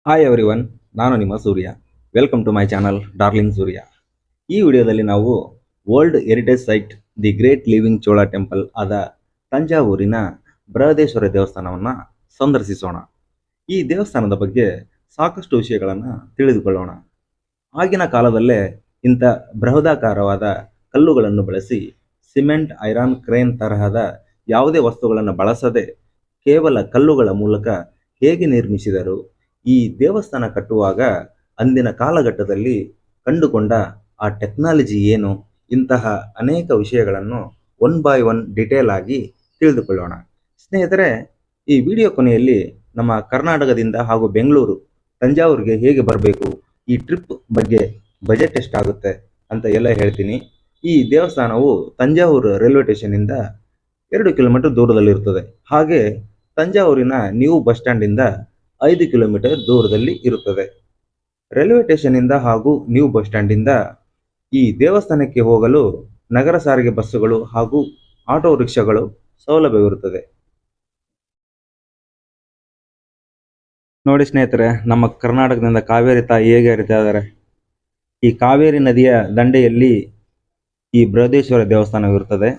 Hi everyone, ನಾನು ನಿಮ್ಮ Surya. Welcome to my channel darling Surya. ಈ ವಿಡಿಯೋದಲ್ಲಿ ನಾವು world heritage site the great living Chola temple ಆದ ತಂಜಾವೂರಿನ ಬೃಹದೇಶ್ವರ ದೇವಸ್ಥಾನವನ್ನು ಸಂದರ್ಶಿಸೋಣ. ಈ ದೇವಸ್ಥಾನದ ಬಗ್ಗೆ ಸಾಕಷ್ಟು ವಿಷಯಗಳನ್ನು ತಿಳಿದುಕೊಳ್ಳೋಣ. ಆಗಿನ ಕಾಲದಲ್ಲೇ ಇಂಥ ಬೃಹದಾಕಾರವಾದ ಕಲ್ಲುಗಳನ್ನು ಬಳಸಿ ಸಿಮೆಂಟ್, ಐರನ್, ಕ್ರೇನ್ ತರಹದ ಯಾವುದೇ ವಸ್ತುಗಳನ್ನು ಬಳಸದೆ ಕೇವಲ ಕಲ್ಲುಗಳ ಮೂಲಕ ಹೇಗೆ ನಿರ್ಮಿಸಿದರು, ಈ ದೇವಸ್ಥಾನ ಕಟ್ಟುವಾಗ ಅಂದಿನ ಕಾಲಘಟ್ಟದಲ್ಲಿ ಕಂಡುಕೊಂಡ ಆ ಟೆಕ್ನಾಲಜಿ ಏನು, ಇಂತಹ ಅನೇಕ ವಿಷಯಗಳನ್ನು ಒನ್ ಬೈ ಒನ್ ಡಿಟೇಲ್ ಆಗಿ ತಿಳಿದುಕೊಳ್ಳೋಣ. ಸ್ನೇಹಿತರೆ, ಈ ವಿಡಿಯೋ ಕೊನೆಯಲ್ಲಿ ನಮ್ಮ ಕರ್ನಾಟಕದಿಂದ ಹಾಗೂ ಬೆಂಗಳೂರು ತಂಜಾವೂರಿಗೆ ಹೇಗೆ ಬರಬೇಕು, ಈ ಟ್ರಿಪ್ ಬಗ್ಗೆ ಬಜೆಟ್ ಎಷ್ಟಾಗುತ್ತೆ ಅಂತ ಎಲ್ಲ ಹೇಳ್ತೀನಿ. ಈ ದೇವಸ್ಥಾನವು ತಂಜಾವೂರು ರೈಲ್ವೆ ಸ್ಟೇಷನ್ನಿಂದ 2 ಕಿಲೋಮೀಟರ್ ದೂರದಲ್ಲಿರುತ್ತದೆ. ಹಾಗೆ ತಂಜಾವೂರಿನ ನ್ಯೂ ಬಸ್ ಸ್ಟ್ಯಾಂಡಿಂದ 5 ಕಿಲೋಮೀಟರ್ ದೂರದಲ್ಲಿ ಇರುತ್ತದೆ. ರೈಲ್ವೆ ಸ್ಟೇಷನ್ನಿಂದ ಹಾಗೂ ನ್ಯೂ ಬಸ್ ಸ್ಟ್ಯಾಂಡಿಂದ ಈ ದೇವಸ್ಥಾನಕ್ಕೆ ಹೋಗಲು ನಗರ ಸಾರಿಗೆ ಬಸ್ಸುಗಳು ಹಾಗೂ ಆಟೋ ರಿಕ್ಷಾಗಳು ಸೌಲಭ್ಯವಿರುತ್ತದೆ. ನೋಡಿ ಸ್ನೇಹಿತರೆ, ನಮ್ಮ ಕರ್ನಾಟಕದಿಂದ ಕಾವೇರಿ ತಾಯಿ ಹೇಗೆ ಹರಿತಾ ಇದ್ದಾರೆ. ಈ ಕಾವೇರಿ ನದಿಯ ದಂಡೆಯಲ್ಲಿ ಈ ಬೃಹದೇಶ್ವರ ದೇವಸ್ಥಾನವಿರುತ್ತದೆ.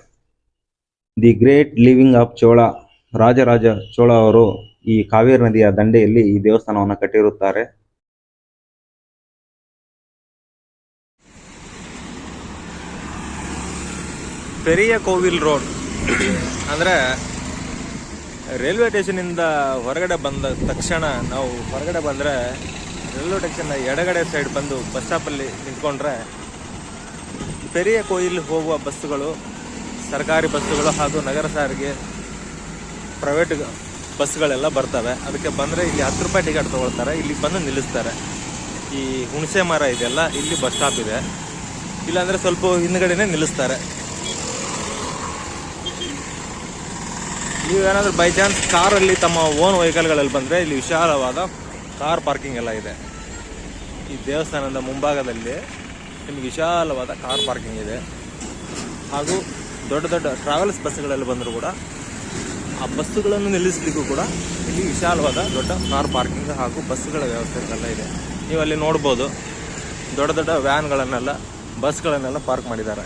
The great living of Chola, Rajaraja Chola ಅವರು ಈ ಕಾವೇರಿ ನದಿಯ ದಂಡೆಯಲ್ಲಿ ಈ ದೇವಸ್ಥಾನವನ್ನು ಕಟ್ಟಿರುತ್ತಾರೆ. ಪೆರಿಯ ಕೋವಿಲ್ ರೋಡ್ ಅಂದರೆ ರೈಲ್ವೆ ಸ್ಟೇಷನಿಂದ ಹೊರಗಡೆ ಬಂದ ತಕ್ಷಣ ನಾವು ಹೊರಗಡೆ ಬಂದರೆ ರೈಲ್ವೆ ಸ್ಟೇಷನ್ನ ಎಡಗಡೆ ಸೈಡ್ ಬಂದು ಬಸ್ ಸ್ಟಾಪಲ್ಲಿ ನಿಂತ್ಕೊಂಡ್ರೆ ಪೆರಿಯ ಕೋಯಿಲ್ ಹೋಗುವ ಬಸ್ಸುಗಳು, ಸರ್ಕಾರಿ ಬಸ್ಸುಗಳು ಹಾಗೂ ನಗರ ಸಾರಿಗೆ ಪ್ರೈವೇಟ್ ಬಸ್ಗಳೆಲ್ಲ ಬರ್ತವೆ. ಅದಕ್ಕೆ ಬಂದರೆ ಇಲ್ಲಿ 10 ರೂಪಾಯಿ ಟಿಕೆಟ್ ತೊಗೊಳ್ತಾರೆ. ಇಲ್ಲಿ ಬಂದು ನಿಲ್ಲಿಸ್ತಾರೆ. ಈ ಹುಣಸೆ ಮರ ಇದೆಯಲ್ಲ, ಇಲ್ಲಿ ಬಸ್ ಸ್ಟಾಪ್ ಇದೆ. ಇಲ್ಲಾಂದರೆ ಸ್ವಲ್ಪ ಹಿಂದ್ಗಡೆನೇ ನಿಲ್ಲಿಸ್ತಾರೆ. ನೀವೇನಾದರೂ ಬೈ ಚಾನ್ಸ್ ಕಾರಲ್ಲಿ ತಮ್ಮ ಓನ್ ವೆಹಿಕಲ್ಗಳಲ್ಲಿ ಬಂದರೆ ಇಲ್ಲಿ ವಿಶಾಲವಾದ ಕಾರ್ ಪಾರ್ಕಿಂಗ್ ಎಲ್ಲ ಇದೆ. ಈ ದೇವಸ್ಥಾನದ ಮುಂಭಾಗದಲ್ಲಿ ನಿಮಗೆ ವಿಶಾಲವಾದ ಕಾರ್ ಪಾರ್ಕಿಂಗ್ ಇದೆ. ಹಾಗೂ ದೊಡ್ಡ ದೊಡ್ಡ ಟ್ರಾವೆಲ್ಸ್ ಬಸ್ಸುಗಳಲ್ಲಿ ಬಂದರೂ ಕೂಡ ಆ ಬಸ್ಸುಗಳನ್ನು ನಿಲ್ಲಿಸಲಿಕ್ಕೂ ಕೂಡ ಇಲ್ಲಿ ವಿಶಾಲವಾದ ದೊಡ್ಡ ಕಾರ್ ಪಾರ್ಕಿಂಗ್ ಹಾಗೂ ಬಸ್ಸುಗಳ ವ್ಯವಸ್ಥೆಗಳೆಲ್ಲ ಇದೆ. ನೀವು ಅಲ್ಲಿ ನೋಡ್ಬೋದು, ದೊಡ್ಡ ದೊಡ್ಡ ವ್ಯಾನ್ಗಳನ್ನೆಲ್ಲ, ಬಸ್ಗಳನ್ನೆಲ್ಲ ಪಾರ್ಕ್ ಮಾಡಿದ್ದಾರೆ.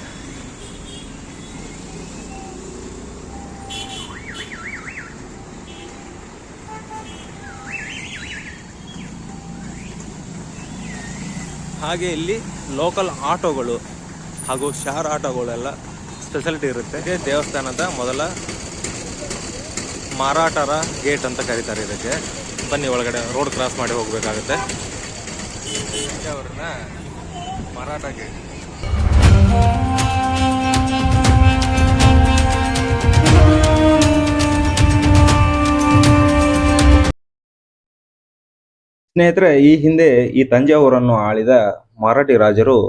ಹಾಗೆ ಇಲ್ಲಿ ಲೋಕಲ್ ಆಟೋಗಳು ಹಾಗೂ ಶೇರ್ ಆಟೋಗಳೆಲ್ಲ ಫೆಸಿಲಿಟಿ ಇರುತ್ತೆ. ಇದೇ ದೇವಸ್ಥಾನದ ಮೊದಲ ಮಾರಾಟರ ಗೇಟ್ ಅಂತ ಕರೀತಾರೆ ಇದಕ್ಕೆ. ಬನ್ನಿ, ಒಳಗಡೆ ರೋಡ್ ಕ್ರಾಸ್ ಮಾಡಿ ಹೋಗಬೇಕಾಗುತ್ತೆ. ಅವ್ರನ್ನ ಮಾರಾಟ ಗೇಟ್. ಸ್ನೇಹಿತರೆ, ಈ ಹಿಂದೆ ಈ ತಂಜಾವೂರನ್ನು ಆಳಿದ ಮರಾಠಿ ರಾಜರು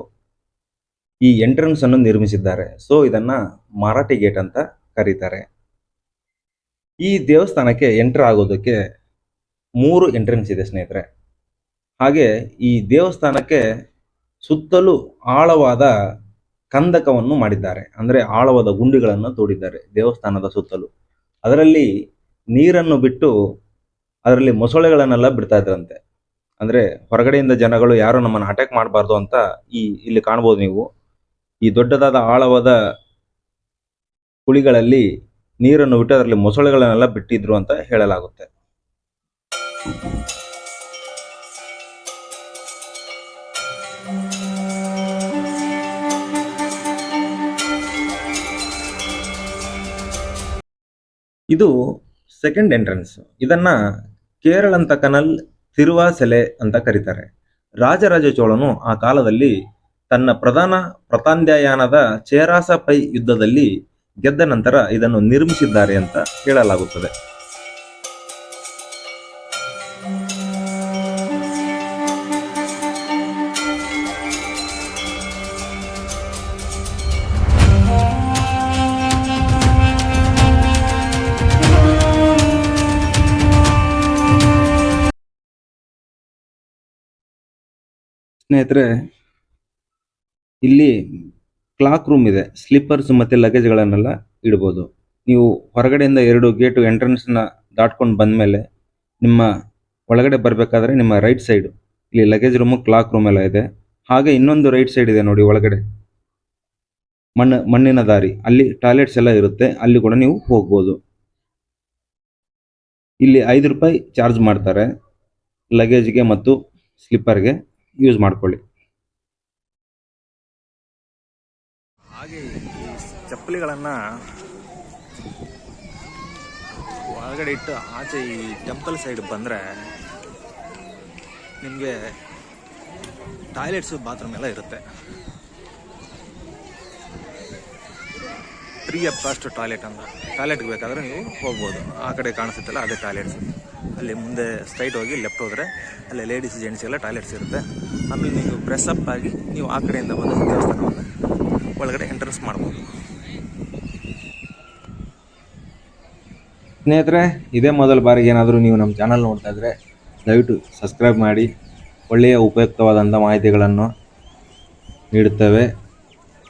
ಈ ಎಂಟ್ರೆನ್ಸ್ ಅನ್ನು ನಿರ್ಮಿಸಿದ್ದಾರೆ. ಸೊ ಇದನ್ನ ಮರಾಠಿ ಗೇಟ್ ಅಂತ ಕರೀತಾರೆ. ಈ ದೇವಸ್ಥಾನಕ್ಕೆ ಎಂಟರ್ ಆಗೋದಕ್ಕೆ 3 ಎಂಟ್ರೆನ್ಸ್ ಇದೆ ಸ್ನೇಹಿತರೆ. ಹಾಗೆ ಈ ದೇವಸ್ಥಾನಕ್ಕೆ ಸುತ್ತಲೂ ಆಳವಾದ ಕಂದಕವನ್ನು ಮಾಡಿದ್ದಾರೆ. ಅಂದರೆ ಆಳವಾದ ಗುಂಡಿಗಳನ್ನು ತೋಡಿದ್ದಾರೆ ದೇವಸ್ಥಾನದ ಸುತ್ತಲೂ. ಅದರಲ್ಲಿ ನೀರನ್ನು ಬಿಟ್ಟು ಅದರಲ್ಲಿ ಮೊಸಳೆಗಳನ್ನೆಲ್ಲ ಬಿಡ್ತಾ ಇದ್ರಂತೆ. ಅಂದರೆ ಹೊರಗಡೆಯಿಂದ ಜನಗಳು ಯಾರು ನಮ್ಮನ್ನು ಅಟ್ಯಾಕ್ ಮಾಡಬಾರ್ದು ಅಂತ ಇಲ್ಲಿ ಕಾಣ್ಬೋದು ನೀವು. ಈ ದೊಡ್ಡದಾದ ಆಳವಾದ ಕುಳಿಗಳಲ್ಲಿ ನೀರನ್ನು ಬಿಟ್ಟು ಅದರಲ್ಲಿ ಮೊಸಳೆಗಳನ್ನೆಲ್ಲ ಬಿಟ್ಟಿದ್ರು ಅಂತ ಹೇಳಲಾಗುತ್ತೆ. ಇದು ಸೆಕೆಂಡ್ ಎಂಟ್ರೆನ್ಸ್. ಇದನ್ನ ಕೇರಳಂತ ಕನಲ್ ತಿರುವಾಸೆಲೆ ಅಂತ ಕರೀತಾರೆ. ರಾಜರಾಜ ಚೋಳನು ಆ ಕಾಲದಲ್ಲಿ ತನ್ನ ಪ್ರಧಾನ ಪ್ರತಾಂದ್ಯಯಾನದ ಚೇರಾಸ ಪೈ ಯುದ್ಧದಲ್ಲಿ ಗೆದ್ದ ನಂತರ ಇದನ್ನು ನಿರ್ಮಿಸಿದ್ದಾರೆ ಅಂತ ಹೇಳಲಾಗುತ್ತದೆ. ಸ್ನೇಹಿತರೆ, ಇಲ್ಲಿ ಕ್ಲಾಕ್ ರೂಮ್ ಇದೆ. ಸ್ಲಿಪ್ಪರ್ಸ್ ಮತ್ತು ಲಗೇಜ್ಗಳನ್ನೆಲ್ಲ ಇಡ್ಬೋದು. ನೀವು ಹೊರಗಡೆಯಿಂದ 2 ಗೇಟು ಎಂಟ್ರೆನ್ಸ್ನ ದಾಟ್ಕೊಂಡು ಬಂದಮೇಲೆ ನಿಮ್ಮ ಒಳಗಡೆ ಬರಬೇಕಾದ್ರೆ ನಿಮ್ಮ ರೈಟ್ ಸೈಡ್ ಇಲ್ಲಿ ಲಗೇಜ್ ರೂಮು, ಕ್ಲಾಕ್ ರೂಮ್ ಎಲ್ಲ ಇದೆ. ಹಾಗೆ ಇನ್ನೊಂದು ರೈಟ್ ಸೈಡ್ ಇದೆ ನೋಡಿ, ಒಳಗಡೆ ಮಣ್ಣಿನ ದಾರಿ, ಅಲ್ಲಿ ಟಾಯ್ಲೆಟ್ಸ್ ಎಲ್ಲ ಇರುತ್ತೆ, ಅಲ್ಲಿ ಕೂಡ ನೀವು ಹೋಗ್ಬೋದು. ಇಲ್ಲಿ 5 ರೂಪಾಯಿ ಚಾರ್ಜ್ ಮಾಡ್ತಾರೆ ಲಗೇಜ್ಗೆ ಮತ್ತು ಸ್ಲಿಪ್ಪರ್ಗೆ, ಯೂಸ್ ಮಾಡ್ಕೊಳ್ಳಿ. ಹಾಗೆ ಚಪ್ಪಲಿಗಳನ್ನು ಒಳಗಡೆ ಇಟ್ಟು ಆಚೆ ಈ ಟೆಂಪಲ್ ಸೈಡ್ ಬಂದರೆ ನಿಮಗೆ ಟಾಯ್ಲೆಟ್ಸು, ಬಾತ್ರೂಮ್ ಎಲ್ಲ ಇರುತ್ತೆ. ಫ್ರೀ ಆಫ್ ಕಾಸ್ಟ್ ಟಾಯ್ಲೆಟ್ ಅಂತ. ಟಾಯ್ಲೆಟ್ಗೆ ಬೇಕಾದರೆ ನೀವು ಹೋಗ್ಬೋದು. ಆ ಕಡೆ ಕಾಣಿಸುತ್ತಲ್ಲ ಅದೇ ಟಾಯ್ಲೆಟ್ಸ್. ಅಲ್ಲಿ ಮುಂದೆ ಸ್ಟ್ರೈಟ್ ಹೋಗಿ ಲೆಫ್ಟ್ ಹೋದರೆ ಅಲ್ಲಿ ಲೇಡೀಸ್ ಜೆಂಟ್ಸ್ ಎಲ್ಲ ಟಾಯ್ಲೆಟ್ಸ್ ಇರುತ್ತೆ. ಆಮೇಲೆ ನೀವು ಪ್ರೆಸ್ ಅಪ್ ಆಗಿ ನೀವು ಆ ಕಡೆಯಿಂದ ಬಂದು ದೇವಸ್ಥಾನವನ್ನು ಒಳಗಡೆ ಎಂಟ್ರೆನ್ಸ್ ಮಾಡ್ಬೋದು. ಸ್ನೇಹಿತರೆ, ಇದೇ ಮೊದಲ ಬಾರಿಗೆ ಏನಾದರೂ ನೀವು ನಮ್ಮ ಚಾನಲ್ ನೋಡ್ತಾ ಇದ್ದರೆ ದಯವಿಟ್ಟು ಸಬ್ಸ್ಕ್ರೈಬ್ ಮಾಡಿ. ಒಳ್ಳೆಯ ಉಪಯುಕ್ತವಾದಂಥ ಮಾಹಿತಿಗಳನ್ನು ನೀಡುತ್ತೇವೆ.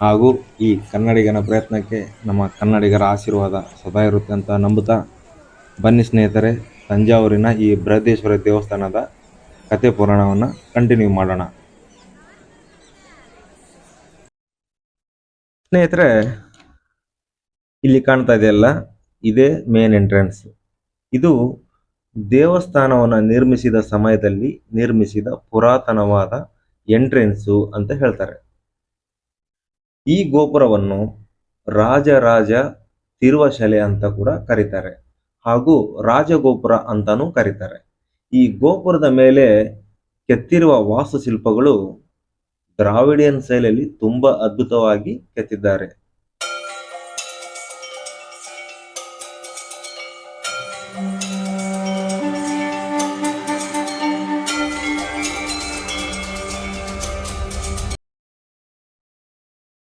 ಹಾಗೂ ಈ ಕನ್ನಡಿಗನ ಪ್ರಯತ್ನಕ್ಕೆ ನಮ್ಮ ಕನ್ನಡಿಗರ ಆಶೀರ್ವಾದ ಸದಾ ಇರುತ್ತೆ ಅಂತ ನಂಬುತ್ತಾ, ಬನ್ನಿ ಸ್ನೇಹಿತರೆ, ತಂಜಾವೂರಿನ ಈ ಬೃಹದೇಶ್ವರ ದೇವಸ್ಥಾನದ ಕಥೆ ಪುರಾಣವನ್ನು ಕಂಟಿನ್ಯೂ ಮಾಡೋಣ. ಸ್ನೇಹಿತರೆ, ಇಲ್ಲಿ ಕಾಣ್ತಾ ಇದೆಯಲ್ಲ, ಇದೇ ಮೇನ್ ಎಂಟ್ರೆನ್ಸ್. ಇದು ದೇವಸ್ಥಾನವನ್ನು ನಿರ್ಮಿಸಿದ ಸಮಯದಲ್ಲಿ ನಿರ್ಮಿಸಿದ ಪುರಾತನವಾದ ಎಂಟ್ರೆನ್ಸು ಅಂತ ಹೇಳ್ತಾರೆ. ಈ ಗೋಪುರವನ್ನು ರಾಜರಾಜ ತಿರುವಶಲೆ ಅಂತ ಕೂಡ ಕರೀತಾರೆ, ಹಾಗೂ ರಾಜಗೋಪುರ ಅಂತಾನೂ ಕರೀತಾರೆ. ಈ ಗೋಪುರದ ಮೇಲೆ ಕೆತ್ತಿರುವ ವಾಸ್ತುಶಿಲ್ಪಗಳು ದ್ರಾವಿಡಿಯನ್ ಶೈಲಿಯಲ್ಲಿ ತುಂಬಾ ಅದ್ಭುತವಾಗಿ ಕೆತ್ತಿದ್ದಾರೆ.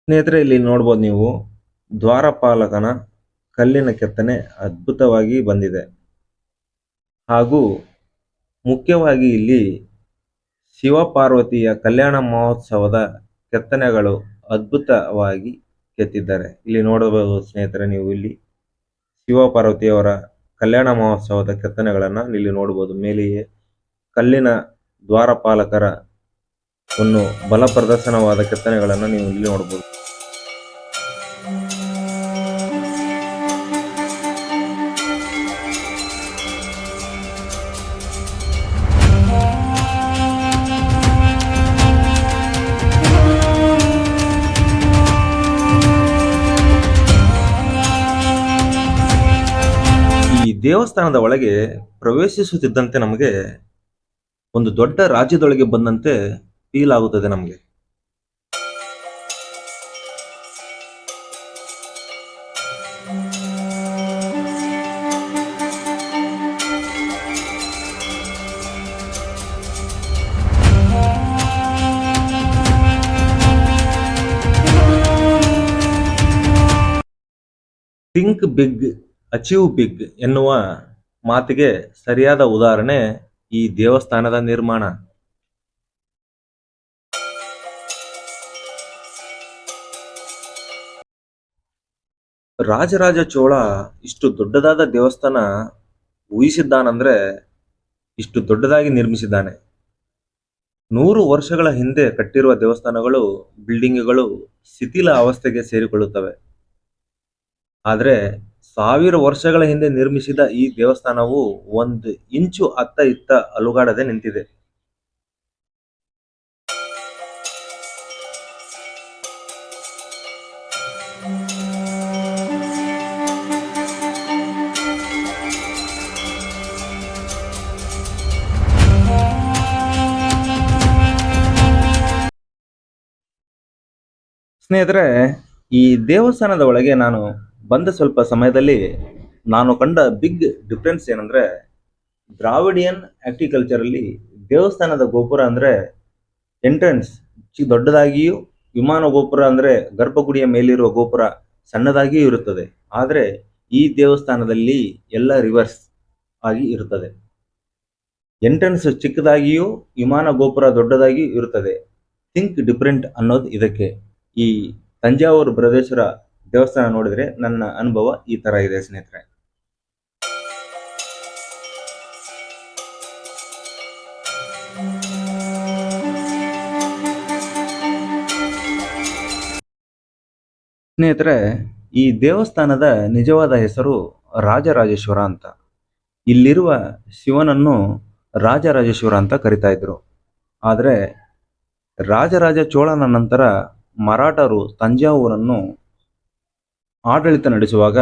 ಸ್ನೇಹಿತರೆ, ಇಲ್ಲಿ ನೋಡ್ಬೋದು ನೀವು, ದ್ವಾರಪಾಲಕನ ಕಲ್ಲಿನ ಕೆತ್ತನೆ ಅದ್ಭುತವಾಗಿ ಬಂದಿದೆ. ಹಾಗೂ ಮುಖ್ಯವಾಗಿ ಇಲ್ಲಿ ಶಿವಪಾರ್ವತಿಯ ಕಲ್ಯಾಣ ಮಹೋತ್ಸವದ ಕೆತ್ತನೆಗಳು ಅದ್ಭುತವಾಗಿ ಕೆತ್ತಿದ್ದಾರೆ. ಇಲ್ಲಿ ನೋಡಬಹುದು ಸ್ನೇಹಿತರೆ, ನೀವು ಇಲ್ಲಿ ಶಿವಪಾರ್ವತಿಯವರ ಕಲ್ಯಾಣ ಮಹೋತ್ಸವದ ಕೆತ್ತನೆಗಳನ್ನು ಇಲ್ಲಿ ನೋಡಬಹುದು. ಮೇಲೆಯೇ ಕಲ್ಲಿನ ದ್ವಾರಪಾಲಕರ ಒಂದು ಬಲ ಪ್ರದರ್ಶನವಾದ ಕೆತ್ತನೆಗಳನ್ನು ನೀವು ಇಲ್ಲಿ ನೋಡಬಹುದು. ಈ ದೇವಸ್ಥಾನದ ಒಳಗೆ ಪ್ರವೇಶಿಸುತ್ತಿದ್ದಂತೆ ನಮಗೆ ಒಂದು ದೊಡ್ಡ ರಾಜ್ಯದೊಳಗೆ ಬಂದಂತೆ ಫೀಲ್ ಆಗುತ್ತದೆ ನಮಗೆ. ಥಿಂಕ್ ಬಿಗ್, ಅಚೀವ್ ಬಿಗ್ ಎನ್ನುವ ಮಾತಿಗೆ ಸರಿಯಾದ ಉದಾಹರಣೆ ಈ ದೇವಸ್ಥಾನದ ನಿರ್ಮಾಣ. ರಾಜರಾಜ ಚೋಳ ಇಷ್ಟು ದೊಡ್ಡದಾದ ದೇವಸ್ಥಾನ ಊಹಿಸಿದ್ದಾನಂದ್ರೆ ಇಷ್ಟು ದೊಡ್ಡದಾಗಿ ನಿರ್ಮಿಸಿದ್ದಾನೆ. 100 ವರ್ಷಗಳ ಹಿಂದೆ ಕಟ್ಟಿರುವ ದೇವಸ್ಥಾನಗಳು, ಬಿಲ್ಡಿಂಗ್ಗಳು ಶಿಥಿಲ ಅವಸ್ಥೆಗೆ ಸೇರಿಕೊಳ್ಳುತ್ತವೆ. ಆದರೆ 1000 ವರ್ಷಗಳ ಹಿಂದೆ ನಿರ್ಮಿಸಿದ ಈ ದೇವಸ್ಥಾನವು 1 ಇಂಚು ಅತ್ತ ಇತ್ತ ಅಲುಗಾಡದೆ ನಿಂತಿದೆ. ಸ್ನೇಹಿತರೆ, ಈ ದೇವಸ್ಥಾನದ ಒಳಗೆ ನಾನು ಬಂದ ಸ್ವಲ್ಪ ಸಮಯದಲ್ಲಿ ನಾನು ಕಂಡ ಬಿಗ್ ಡಿಫ್ರೆನ್ಸ್ ಏನಂದ್ರೆ, ದ್ರಾವಿಡಿಯನ್ ಆರ್ಕಿಟೆಕ್ಚರ್ ಅಲ್ಲಿ ದೇವಸ್ಥಾನದ ಗೋಪುರ ಅಂದ್ರೆ ಎಂಟ್ರೆನ್ಸ್ ದೊಡ್ಡದಾಗಿಯೂ, ವಿಮಾನ ಗೋಪುರ ಅಂದ್ರೆ ಗರ್ಭಗುಡಿಯ ಮೇಲಿರುವ ಗೋಪುರ ಸಣ್ಣದಾಗಿಯೂ ಇರುತ್ತದೆ. ಆದರೆ ಈ ದೇವಸ್ಥಾನದಲ್ಲಿ ಎಲ್ಲ ರಿವರ್ಸ್ ಆಗಿ ಇರುತ್ತದೆ. ಎಂಟ್ರೆನ್ಸ್ ಚಿಕ್ಕದಾಗಿಯೂ, ವಿಮಾನ ಗೋಪುರ ದೊಡ್ಡದಾಗಿಯೂ ಇರುತ್ತದೆ. ಥಿಂಕ್ ಡಿಫರೆಂಟ್ ಅನ್ನೋದು ಇದಕ್ಕೆ. ಈ ತಂಜಾವೂರು ಬೃಹದೇಶ್ವರ ದೇವಸ್ಥಾನ ನೋಡಿದ್ರೆ ನನ್ನ ಅನುಭವ ಈ ತರ ಇದೆ ಸ್ನೇಹಿತರೆ. ಸ್ನೇಹಿತರೆ, ಈ ದೇವಸ್ಥಾನದ ನಿಜವಾದ ಹೆಸರು ರಾಜರಾಜೇಶ್ವರ ಅಂತ. ಇಲ್ಲಿರುವ ಶಿವನನ್ನು ರಾಜರಾಜೇಶ್ವರ ಅಂತ ಕರಿತಾ ಇದ್ರು. ಆದರೆ ರಾಜರಾಜ ಚೋಳನ ನಂತರ ಮರಾಠರು ತಂಜಾವೂರನ್ನು ಆಡಳಿತ ನಡೆಸುವಾಗ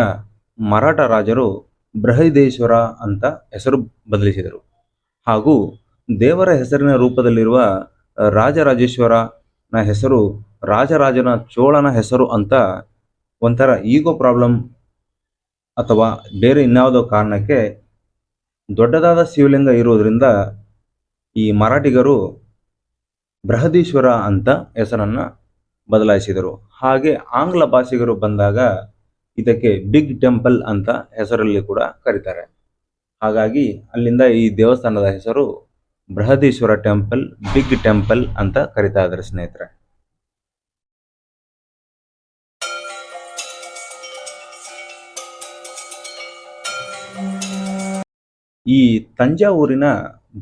ಮರಾಠ ರಾಜರು ಬೃಹದೇಶ್ವರ ಅಂತ ಹೆಸರು ಬದಲಿಸಿದರು. ಹಾಗೂ ದೇವರ ಹೆಸರಿನ ರೂಪದಲ್ಲಿರುವ ರಾಜರಾಜೇಶ್ವರನ ಹೆಸರು ರಾಜರಾಜನ ಚೋಳನ ಹೆಸರು ಅಂತ ಒಂಥರ ಈಗೋ ಪ್ರಾಬ್ಲಮ್ ಅಥವಾ ಬೇರೆ ಇನ್ಯಾವುದೋ ಕಾರಣಕ್ಕೆ ದೊಡ್ಡದಾದ ಶಿವಲಿಂಗ ಇರುವುದರಿಂದ ಈ ಮರಾಠಿಗರು ಬೃಹದೀಶ್ವರ ಅಂತ ಹೆಸರನ್ನು ಬದಲಾಯಿಸಿದರು. ಹಾಗೆ ಆಂಗ್ಲ ಭಾಷಿಗರು ಬಂದಾಗ ಇದಕ್ಕೆ ಬಿಗ್ ಟೆಂಪಲ್ ಅಂತ ಹೆಸರಲ್ಲಿ ಕೂಡ ಕರೀತಾರೆ. ಹಾಗಾಗಿ ಅಲ್ಲಿಂದ ಈ ದೇವಸ್ಥಾನದ ಹೆಸರು ಬೃಹದೀಶ್ವರ ಟೆಂಪಲ್, ಬಿಗ್ ಟೆಂಪಲ್ ಅಂತ ಕರಿತಾ ಇದ್ದಾರೆ ಸ್ನೇಹಿತರೆ. ಈ ತಂಜಾವೂರಿನ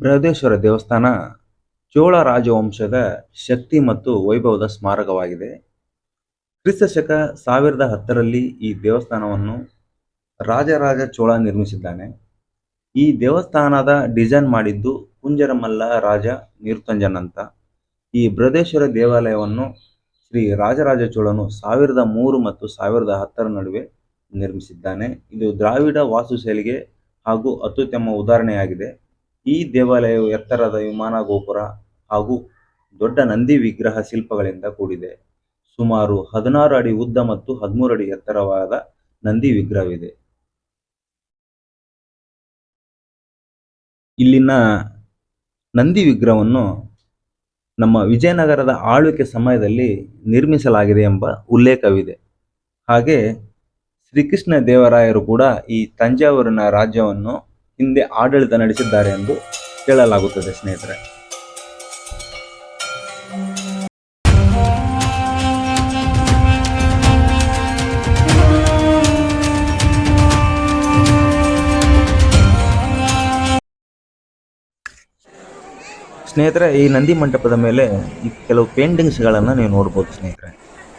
ಬೃಹದೇಶ್ವರ ದೇವಸ್ಥಾನ ಚೋಳ ರಾಜವಂಶದ ಶಕ್ತಿ ಮತ್ತು ವೈಭವದ ಸ್ಮಾರಕವಾಗಿದೆ. ಕ್ರಿಸ್ತ ಶಕ 1010ರಲ್ಲಿ ಈ ದೇವಸ್ಥಾನವನ್ನು ರಾಜರಾಜ ಚೋಳ ನಿರ್ಮಿಸಿದ್ದಾನೆ. ಈ ದೇವಸ್ಥಾನದ ಡಿಸೈನ್ ಮಾಡಿದ್ದು ಕುಂಜರಮಲ್ಲ ರಾಜ ನೀರ್ತಂಜನ್ ಅಂತ. ಈ ಬೃಹದೇಶ್ವರ ದೇವಾಲಯವನ್ನು ಶ್ರೀ ರಾಜರಾಜ ಚೋಳನು 1003 ಮತ್ತು 1010ರ ನಡುವೆ ನಿರ್ಮಿಸಿದ್ದಾನೆ. ಇದು ದ್ರಾವಿಡ ವಾಸ್ತುಶೈಲಿಗೆ ಹಾಗೂ ಅತ್ಯುತ್ತಮ ಉದಾಹರಣೆಯಾಗಿದೆ. ಈ ದೇವಾಲಯವು ಎತ್ತರದ ವಿಮಾನ ಗೋಪುರ ಹಾಗೂ ದೊಡ್ಡ ನಂದಿ ವಿಗ್ರಹ ಶಿಲ್ಪಗಳಿಂದ ಕೂಡಿದೆ. ಸುಮಾರು 16 ಅಡಿ ಉದ್ದ ಮತ್ತು 13 ಅಡಿ ಎತ್ತರವಾದ ನಂದಿ ವಿಗ್ರಹವಿದೆ. ಇಲ್ಲಿನ ನಂದಿ ವಿಗ್ರಹವನ್ನು ನಮ್ಮ ವಿಜಯನಗರದ ಆಳ್ವಿಕೆ ಸಮಯದಲ್ಲಿ ನಿರ್ಮಿಸಲಾಗಿದೆ ಎಂಬ ಉಲ್ಲೇಖವಿದೆ. ಹಾಗೆ ಶ್ರೀಕೃಷ್ಣ ದೇವರಾಯರು ಕೂಡ ಈ ತಂಜಾವೂರಿನ ರಾಜ್ಯವನ್ನು ಹಿಂದೆ ಆಡಳಿತ ನಡೆಸಿದ್ದಾರೆ ಎಂದು ಹೇಳಲಾಗುತ್ತದೆ ಸ್ನೇಹಿತರೆ. ಸ್ನೇಹಿತರೆ, ಈ ನಂದಿ ಮಂಟಪದ ಮೇಲೆ ಈ ಕೆಲವು ಪೇಂಟಿಂಗ್ಸ್ಗಳನ್ನು ನೀವು ನೋಡ್ಬೋದು ಸ್ನೇಹಿತರೆ.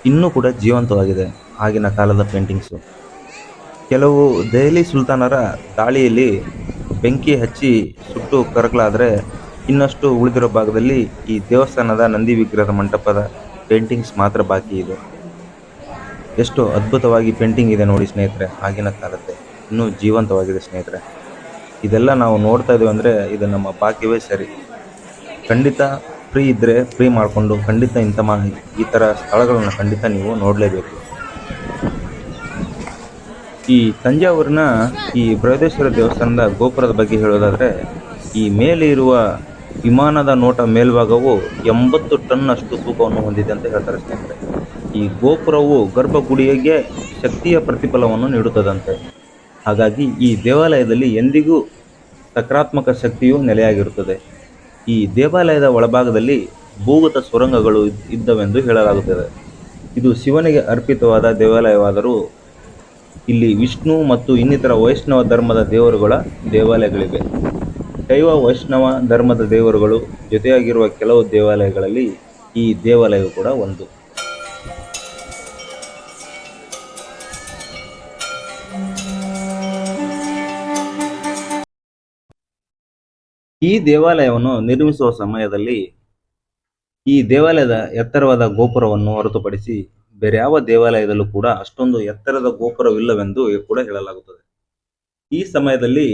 ಇನ್ನೂ ಕೂಡ ಜೀವಂತವಾಗಿದೆ ಆಗಿನ ಕಾಲದ ಪೇಂಟಿಂಗ್ಸು. ಕೆಲವು ದೆಹಲಿ ಸುಲ್ತಾನರ ದಾಳಿಯಲ್ಲಿ ಬೆಂಕಿ ಹಚ್ಚಿ ಸುಟ್ಟು ಕರಕಲಾದರೆ ಇನ್ನಷ್ಟು ಉಳಿದಿರೋ ಭಾಗದಲ್ಲಿ ಈ ದೇವಸ್ಥಾನದ ನಂದಿ ವಿಗ್ರಹದ ಮಂಟಪದ ಪೇಂಟಿಂಗ್ಸ್ ಮಾತ್ರ ಬಾಕಿ ಇದೆ. ಎಷ್ಟು ಅದ್ಭುತವಾಗಿ ಪೇಂಟಿಂಗ್ ಇದೆ ನೋಡಿ ಸ್ನೇಹಿತರೆ, ಆಗಿನ ಕಾಲದ್ದೇ ಇನ್ನೂ ಜೀವಂತವಾಗಿದೆ ಸ್ನೇಹಿತರೆ. ಇದೆಲ್ಲ ನಾವು ನೋಡ್ತಾ ಇದ್ದೀವಿ ಅಂದರೆ ಇದು ನಮ್ಮ ಭಾಗ್ಯವೇ ಸರಿ. ಖಂಡಿತ ಫ್ರೀ ಇದ್ದರೆ ಫ್ರೀ ಮಾಡಿಕೊಂಡು ಖಂಡಿತ ಈ ಥರ ಸ್ಥಳಗಳನ್ನು ಖಂಡಿತ ನೀವು ನೋಡಲೇಬೇಕು. ಈ ತಂಜಾವೂರಿನ ಈ ಬೃಹದೇಶ್ವರ ದೇವಸ್ಥಾನದ ಗೋಪುರದ ಬಗ್ಗೆ ಹೇಳೋದಾದರೆ, ಈ ಮೇಲೆ ಇರುವ ವಿಮಾನದ ನೋಟ ಮೇಲ್ಭಾಗವು 80 ಟನ್ನಷ್ಟು ತೂಕವನ್ನು ಹೊಂದಿದೆ ಅಂತ ಹೇಳ್ತಾರೆ ಸ್ನೇಹಿತರೆ. ಈ ಗೋಪುರವು ಗರ್ಭಗುಡಿಗೆ ಶಕ್ತಿಯ ಪ್ರತಿಫಲವನ್ನು ನೀಡುತ್ತದಂತೆ. ಹಾಗಾಗಿ ಈ ದೇವಾಲಯದಲ್ಲಿ ಎಂದಿಗೂ ಸಕಾರಾತ್ಮಕ ಶಕ್ತಿಯು ನೆಲೆಯಾಗಿರುತ್ತದೆ. ಈ ದೇವಾಲಯದ ಒಳಭಾಗದಲ್ಲಿ ಭೂಗತ ಸುರಂಗಗಳು ಇದ್ದವೆಂದು ಹೇಳಲಾಗುತ್ತದೆ. ಇದು ಶಿವನಿಗೆ ಅರ್ಪಿತವಾದ ದೇವಾಲಯವಾದರೂ ಇಲ್ಲಿ ವಿಷ್ಣು ಮತ್ತು ಇನ್ನಿತರ ವೈಷ್ಣವ ಧರ್ಮದ ದೇವರುಗಳ ದೇವಾಲಯಗಳಿವೆ. ಶೈವ ವೈಷ್ಣವ ಧರ್ಮದ ದೇವರುಗಳು ಜೊತೆಯಾಗಿರುವ ಕೆಲವು ದೇವಾಲಯಗಳಲ್ಲಿ ಈ ದೇವಾಲಯವು ಕೂಡ ಒಂದು. ಈ ದೇವಾಲಯವನ್ನು ನಿರ್ಮಿಸುವ ಸಮಯದಲ್ಲಿ ಈ ದೇವಾಲಯದ ಎತ್ತರವಾದ ಗೋಪುರವನ್ನು ಹೊರತುಪಡಿಸಿ ಬೇರೆ ಯಾವ ದೇವಾಲಯದಲ್ಲೂ ಕೂಡ ಅಷ್ಟೊಂದು ಎತ್ತರದ ಗೋಪುರವಿಲ್ಲವೆಂದು ಕೂಡ ಹೇಳಲಾಗುತ್ತದೆ. ಈ ಸಮಯದಲ್ಲಿ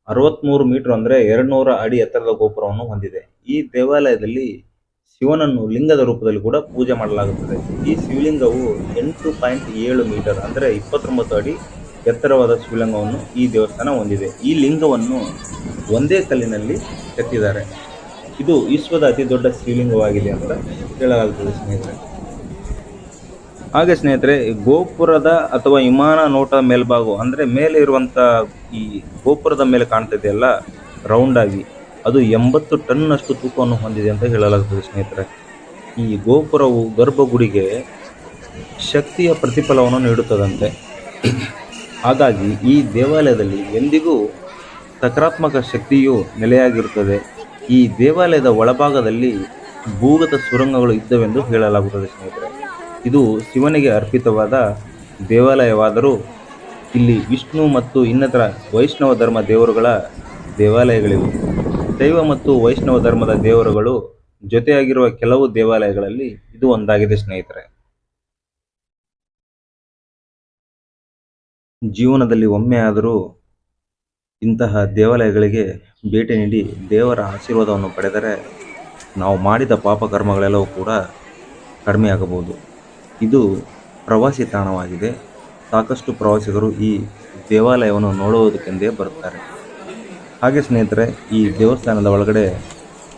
63 ಮೀಟರ್ ಅಂದರೆ 200 ಅಡಿ ಎತ್ತರದ ಗೋಪುರವನ್ನು ಹೊಂದಿದೆ. ಈ ದೇವಾಲಯದಲ್ಲಿ ಶಿವನನ್ನು ಲಿಂಗದ ರೂಪದಲ್ಲಿ ಕೂಡ ಪೂಜೆ ಮಾಡಲಾಗುತ್ತದೆ. ಈ ಶಿವಲಿಂಗವು 8.7 ಮೀಟರ್ ಅಂದರೆ 29 ಅಡಿ ಎತ್ತರವಾದ ಶಿವಲಿಂಗವನ್ನು ಈ ದೇವಸ್ಥಾನ ಹೊಂದಿದೆ. ಈ ಲಿಂಗವನ್ನು ಒಂದೇ ಕಲ್ಲಿನಲ್ಲಿ ಕೆತ್ತಿದ್ದಾರೆ. ಇದು ವಿಶ್ವದ ಅತಿ ದೊಡ್ಡ ಶಿವಲಿಂಗವಾಗಿದೆ ಅಂತ ಹೇಳಲಾಗುತ್ತದೆ ಸ್ನೇಹಿತರೆ. ಹಾಗೆ ಸ್ನೇಹಿತರೆ, ಗೋಪುರದ ಅಥವಾ ವಿಮಾನ ನೋಟ ಮೇಲ್ಭಾಗ ಅಂದರೆ ಮೇಲೆ ಇರುವಂಥ ಈ ಗೋಪುರದ ಮೇಲೆ ಕಾಣ್ತಿದೆಯಲ್ಲ ರೌಂಡ್ ಆಗಿ, ಅದು 80 ಟನ್ನಷ್ಟು ತೂಕವನ್ನು ಹೊಂದಿದೆ ಅಂತ ಹೇಳಲಾಗುತ್ತದೆ ಸ್ನೇಹಿತರೆ. ಈ ಗೋಪುರವು ಗರ್ಭಗುಡಿಗೆ ಶಕ್ತಿಯ ಪ್ರತಿಫಲವನ್ನು ನೀಡುತ್ತದಂತೆ. ಹಾಗಾಗಿ ಈ ದೇವಾಲಯದಲ್ಲಿ ಎಂದಿಗೂ ಸಕಾರಾತ್ಮಕ ಶಕ್ತಿಯು ನೆಲೆಯಾಗಿರುತ್ತದೆ. ಈ ದೇವಾಲಯದ ಒಳಭಾಗದಲ್ಲಿ ಭೂಗತ ಸುರಂಗಗಳು ಇದ್ದವೆಂದು ಹೇಳಲಾಗುತ್ತದೆ ಸ್ನೇಹಿತರೆ. ಇದು ಶಿವನಿಗೆ ಅರ್ಪಿತವಾದ ದೇವಾಲಯವಾದರೂ ಇಲ್ಲಿ ವಿಷ್ಣು ಮತ್ತು ಇನ್ನಿತರ ವೈಷ್ಣವ ಧರ್ಮ ದೇವರುಗಳ ದೇವಾಲಯಗಳಿವೆ. ಶೈವ ಮತ್ತು ವೈಷ್ಣವ ಧರ್ಮದ ದೇವರುಗಳು ಜೊತೆಯಾಗಿರುವ ಕೆಲವು ದೇವಾಲಯಗಳಲ್ಲಿ ಇದು ಒಂದಾಗಿದೆ ಸ್ನೇಹಿತರೆ. ಜೀವನದಲ್ಲಿ ಒಮ್ಮೆ ಆದರೂ ಇಂತಹ ದೇವಾಲಯಗಳಿಗೆ ಭೇಟಿ ನೀಡಿ ದೇವರ ಆಶೀರ್ವಾದವನ್ನು ಪಡೆದರೆ ನಾವು ಮಾಡಿದ ಪಾಪ ಕರ್ಮಗಳೆಲ್ಲವೂ ಕೂಡ ಕಡಿಮೆಯಾಗಬಹುದು. ಇದು ಪ್ರವಾಸಿ ತಾಣವಾಗಿದೆ. ಸಾಕಷ್ಟು ಪ್ರವಾಸಿಗರು ಈ ದೇವಾಲಯವನ್ನು ನೋಡುವುದಕ್ಕೆಂದೇ ಬರುತ್ತಾರೆ. ಹಾಗೆ ಸ್ನೇಹಿತರೆ, ಈ ದೇವಸ್ಥಾನದ ಒಳಗಡೆ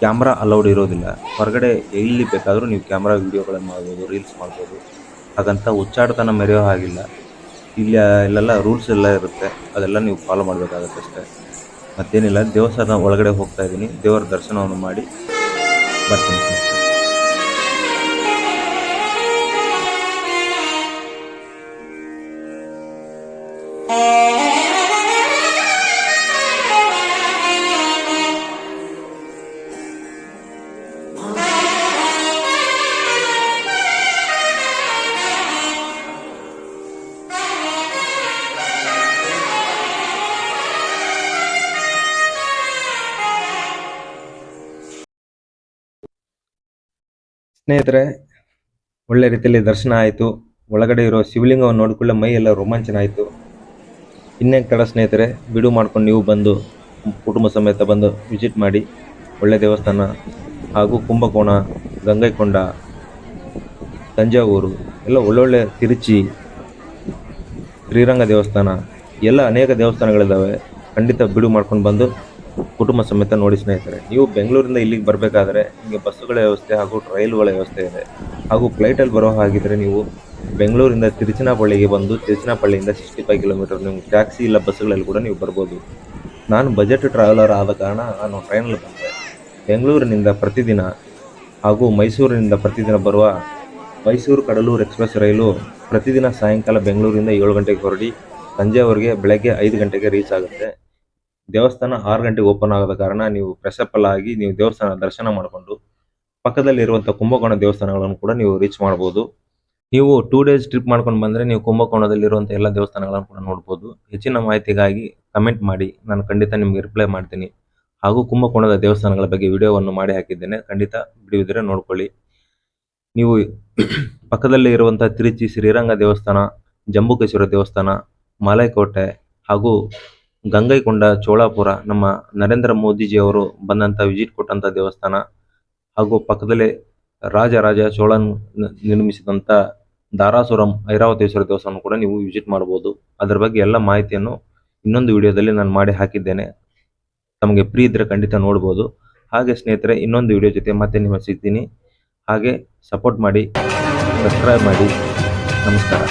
ಕ್ಯಾಮ್ರಾ ಅಲೌಡ್ ಇರೋದಿಲ್ಲ. ಹೊರಗಡೆ ಎಲ್ಲಿ ಬೇಕಾದರೂ ನೀವು ಕ್ಯಾಮ್ರಾ ವಿಡಿಯೋಗಳನ್ನು ಮಾಡ್ಬೋದು, ರೀಲ್ಸ್ ಮಾಡ್ಬೋದು. ಹಾಗಂತ ಹುಚ್ಚಾಟತನ ಮೆರೆಯೋ ಹಾಗಿಲ್ಲ. ಇಲ್ಲೆಲ್ಲ ರೂಲ್ಸ್ ಎಲ್ಲ ಇರುತ್ತೆ, ಅದೆಲ್ಲ ನೀವು ಫಾಲೋ ಮಾಡಬೇಕಾಗತ್ತೆ ಅಷ್ಟೇ, ಮತ್ತೇನಿಲ್ಲ. ದೇವಸ್ಥಾನ ಒಳಗಡೆ ಹೋಗ್ತಾ ಇದ್ದೀನಿ, ದೇವರ ದರ್ಶನವನ್ನು ಮಾಡಿ ಬರ್ತೀನಿ ಸ್ನೇಹಿತರೆ. ಸ್ನೇಹಿತರೆ, ಒಳ್ಳೆ ರೀತಿಯಲ್ಲಿ ದರ್ಶನ ಆಯಿತು. ಒಳಗಡೆ ಇರೋ ಶಿವಲಿಂಗವನ್ನು ನೋಡಿಕೊಳ್ಳೆ ಮೈ ಎಲ್ಲ ರೋಮಾಂಚನ ಆಯಿತು. ಇನ್ನೇನು ತಡ ಸ್ನೇಹಿತರೆ, ಬಿಡು ಮಾಡ್ಕೊಂಡು ನೀವು ಬಂದು ಕುಟುಂಬ ಸಮೇತ ಬಂದು ವಿಸಿಟ್ ಮಾಡಿ. ಒಳ್ಳೆ ದೇವಸ್ಥಾನ ಹಾಗೂ ಕುಂಭಕೋಣ, ಗಂಗೈಕೊಂಡ, ತಂಜಾವೂರು ಎಲ್ಲ ಒಳ್ಳೊಳ್ಳೆ, ತಿರುಚಿ, ಶ್ರೀರಂಗ ದೇವಸ್ಥಾನ ಎಲ್ಲ ಅನೇಕ ದೇವಸ್ಥಾನಗಳಿದ್ದಾವೆ. ಖಂಡಿತ ಬಿಡು ಮಾಡ್ಕೊಂಡು ಬಂದು ಕುಟುಂಬ ಸಮೇತ ನೋಡಿ ಸ್ನೇಹಿತರೆ. ನೀವು ಬೆಂಗಳೂರಿಂದ ಇಲ್ಲಿಗೆ ಬರಬೇಕಾದ್ರೆ ನಿಮಗೆ ಬಸ್ಸುಗಳ ವ್ಯವಸ್ಥೆ ಹಾಗೂ ರೈಲುಗಳ ವ್ಯವಸ್ಥೆ ಇದೆ. ಹಾಗೂ ಫ್ಲೈಟಲ್ಲಿ ಬರೋ ಹಾಗಿದ್ರೆ ನೀವು ಬೆಂಗಳೂರಿಂದ ತಿರುಚನಾಪಳ್ಳಿಗೆ ಬಂದು ತಿರುಚನಾಪಳ್ಳಿಯಿಂದ 65 ಕಿಲೋಮೀಟರ್ ನೀವು ಟ್ಯಾಕ್ಸಿ ಇಲ್ಲ ಬಸ್ಸುಗಳಲ್ಲಿ ಕೂಡ ನೀವು ಬರ್ಬೋದು. ನಾನು ಬಜೆಟ್ ಟ್ರಾವೆಲರ್ ಆದ ಕಾರಣ ನಾನು ಟ್ರೈನಲ್ಲಿ ಬಂದೆ. ಬೆಂಗಳೂರಿನಿಂದ ಪ್ರತಿದಿನ ಹಾಗೂ ಮೈಸೂರಿನಿಂದ ಪ್ರತಿದಿನ ಬರುವ ಮೈಸೂರು ಕಡಲೂರು ಎಕ್ಸ್ಪ್ರೆಸ್ ರೈಲು ಪ್ರತಿದಿನ ಸಾಯಂಕಾಲ ಬೆಂಗಳೂರಿಂದ 7 ಗಂಟೆಗೆ ಹೊರಡಿ ಸಂಜೆವರೆಗೆ ಬೆಳಗ್ಗೆ 5 ಗಂಟೆಗೆ ರೀಚ್ ಆಗುತ್ತೆ. ದೇವಸ್ಥಾನ 6 ಗಂಟೆಗೆ ಓಪನ್ ಆಗೋದ ಕಾರಣ ನೀವು ಫ್ರೆಶಪ್ ಎಲ್ಲ ಆಗಿ ನೀವು ದೇವಸ್ಥಾನ ದರ್ಶನ ಮಾಡಿಕೊಂಡು ಪಕ್ಕದಲ್ಲಿ ಇರುವಂಥ ಕುಂಭಕೋಣ ದೇವಸ್ಥಾನಗಳನ್ನು ಕೂಡ ನೀವು ರೀಚ್ ಮಾಡ್ಬೋದು. ನೀವು 2 ಡೇಸ್ ಟ್ರಿಪ್ ಮಾಡ್ಕೊಂಡು ಬಂದರೆ ನೀವು ಕುಂಭಕೋಣದಲ್ಲಿರುವಂಥ ಎಲ್ಲ ದೇವಸ್ಥಾನಗಳನ್ನು ಕೂಡ ನೋಡ್ಬೋದು. ಹೆಚ್ಚಿನ ಮಾಹಿತಿಗಾಗಿ ಕಮೆಂಟ್ ಮಾಡಿ, ನಾನು ಖಂಡಿತ ನಿಮಗೆ ರಿಪ್ಲೈ ಮಾಡ್ತೀನಿ. ಹಾಗೂ ಕುಂಭಕೋಣದ ದೇವಸ್ಥಾನಗಳ ಬಗ್ಗೆ ವಿಡಿಯೋವನ್ನು ಮಾಡಿ ಹಾಕಿದ್ದೇನೆ, ಖಂಡಿತ ಬಿಡುವಿದ್ರೆ ನೋಡ್ಕೊಳ್ಳಿ. ನೀವು ಪಕ್ಕದಲ್ಲಿ ಇರುವಂಥ ತಿರುಚಿ ಶ್ರೀರಂಗ ದೇವಸ್ಥಾನ, ಜಂಬುಕೇಶ್ವರ ದೇವಸ್ಥಾನ, ಮಲೈಕೋಟೆ ಹಾಗೂ ಗಂಗೈಕೊಂಡ, ಚೋಳಾಪುರ, ನಮ್ಮ ನರೇಂದ್ರ ಮೋದಿಜಿಯವರು ಬಂದಂಥ ವಿಸಿಟ್ ಕೊಟ್ಟಂಥ ದೇವಸ್ಥಾನ, ಹಾಗೂ ಪಕ್ಕದಲ್ಲೇ ರಾಜರಾಜ ಚೋಳನ್ ನಿರ್ಮಿಸಿದಂಥ ದಾರಾಸುರಂ ಐರಾವತೇಶ್ವರ ದೇವಸ್ಥಾನ ಕೂಡ ನೀವು ವಿಸಿಟ್ ಮಾಡ್ಬೋದು. ಅದರ ಬಗ್ಗೆ ಎಲ್ಲ ಮಾಹಿತಿಯನ್ನು ಇನ್ನೊಂದು ವಿಡಿಯೋದಲ್ಲಿ ನಾನು ಮಾಡಿ ಹಾಕಿದ್ದೇನೆ. ತಮಗೆ ಫ್ರೀ ಇದ್ದರೆ ಖಂಡಿತ ನೋಡ್ಬೋದು. ಹಾಗೆ ಸ್ನೇಹಿತರೆ, ಇನ್ನೊಂದು ವಿಡಿಯೋ ಜೊತೆ ಮತ್ತೆ ನಿಮಗೆ ಸಿಗ್ತೀನಿ. ಹಾಗೆ ಸಪೋರ್ಟ್ ಮಾಡಿ, ಸಬ್ಸ್ಕ್ರೈಬ್ ಮಾಡಿ. ನಮಸ್ಕಾರ.